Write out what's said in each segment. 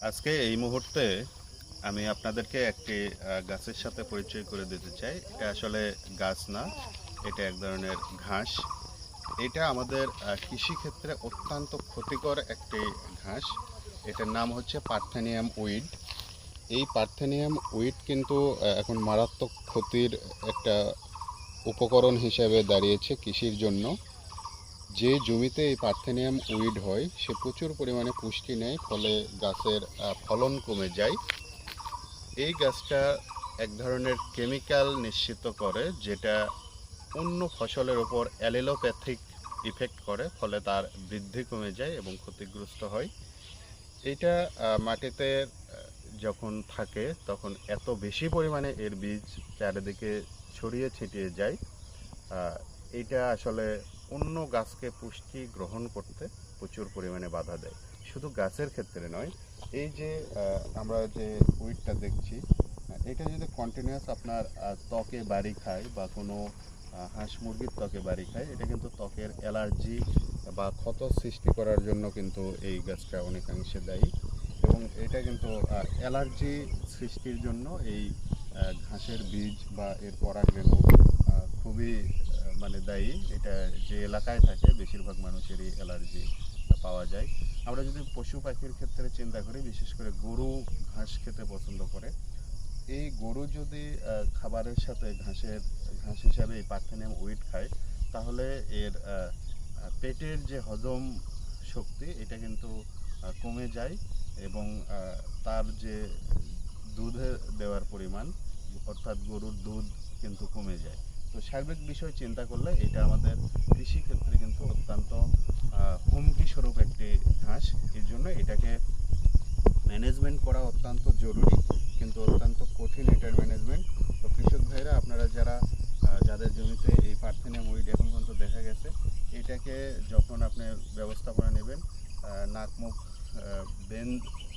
আজকে এই মুহূর্তে আমি আপনাদেরকে একটি গাছের সাথে পরিচয় করে দিতে চাই। এটা আসলে গাছ না, এটা এক ধরনের ঘাস। এটা আমাদের কৃষিক্ষেত্রে অত্যন্ত ক্ষতিকর একটি ঘাস। এটার নাম হচ্ছে পার্থেনিয়াম উইড। এই পার্থেনিয়াম উইড কিন্তু এখন মারাত্মক ক্ষতির একটা উপকরণ হিসেবে দাঁড়িয়েছে কৃষির জন্য। যে জমিতে এই পার্থেনিয়াম উইড হয় সে প্রচুর পরিমাণে পুষ্টি নেয়, ফলে গাছের ফলন কমে যায়। এই গাছটা এক ধরনের কেমিক্যাল নিঃসৃত করে, যেটা অন্য ফসলের ওপর অ্যালিলোপ্যাথিক ইফেক্ট করে, ফলে তার বৃদ্ধি কমে যায় এবং ক্ষতিগ্রস্ত হয়। এইটা মাটিতে যখন থাকে তখন এত বেশি পরিমাণে এর বীজ চারিদিকে ছড়িয়ে ছিটিয়ে যায়। এইটা আসলে অন্য গাছকে পুষ্টি গ্রহণ করতে প্রচুর পরিমাণে বাধা দেয়। শুধু গাছের ক্ষেত্রে নয়, এই যে আমরা যে উইডটা দেখছি, এটা যদি কন্টিনিউয়াস আপনার ত্বকে বাড়ি খায় বা কোনো হাঁস মুরগির ত্বকে বাড়ি খায়, এটা কিন্তু ত্বকের অ্যালার্জি বা ক্ষত সৃষ্টি করার জন্য কিন্তু এই গাছটা অনেকাংশে দায়ী। এবং এটা কিন্তু অ্যালার্জি সৃষ্টির জন্য এই ঘাসের বীজ বা এর পরাগরেণু খুবই মানে দায়ী। এটা যে এলাকায় থাকে বেশিরভাগ মানুষেরই অ্যালার্জি পাওয়া যায়। আমরা যদি পশু পাখির ক্ষেত্রে চিন্তা করি, বিশেষ করে গরু ঘাস খেতে পছন্দ করে। এই গরু যদি খাবারের সাথে ঘাস হিসাবে এই পার্থেনিয়াম উইড খায়, তাহলে এর পেটের যে হজম শক্তি এটা কিন্তু কমে যায় এবং তার যে দুধে দেওয়ার পরিমাণ, অর্থাৎ গরুর দুধ কিন্তু কমে যায়। তো সার্বিক বিষয় চিন্তা করলে এটা আমাদের কৃষিক্ষেত্রে কিন্তু অত্যন্ত হুমকি স্বরূপ একটি ঘাস। এর জন্য এটাকে ম্যানেজমেন্ট করা অত্যন্ত জরুরি, কিন্তু অত্যন্ত কঠিন এটার ম্যানেজমেন্ট। তো কৃষক ভাইরা, আপনারা যাদের জমিতে এই পার্থেনিয়াম উইড এখন পর্যন্ত দেখা গেছে, এটাকে যখন আপনি ব্যবস্থাপনা নেবেন, নাক মুখ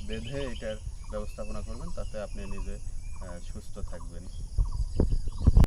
বেঁধে এটার ব্যবস্থাপনা করবেন, তাতে আপনি নিজে সুস্থ থাকবেন।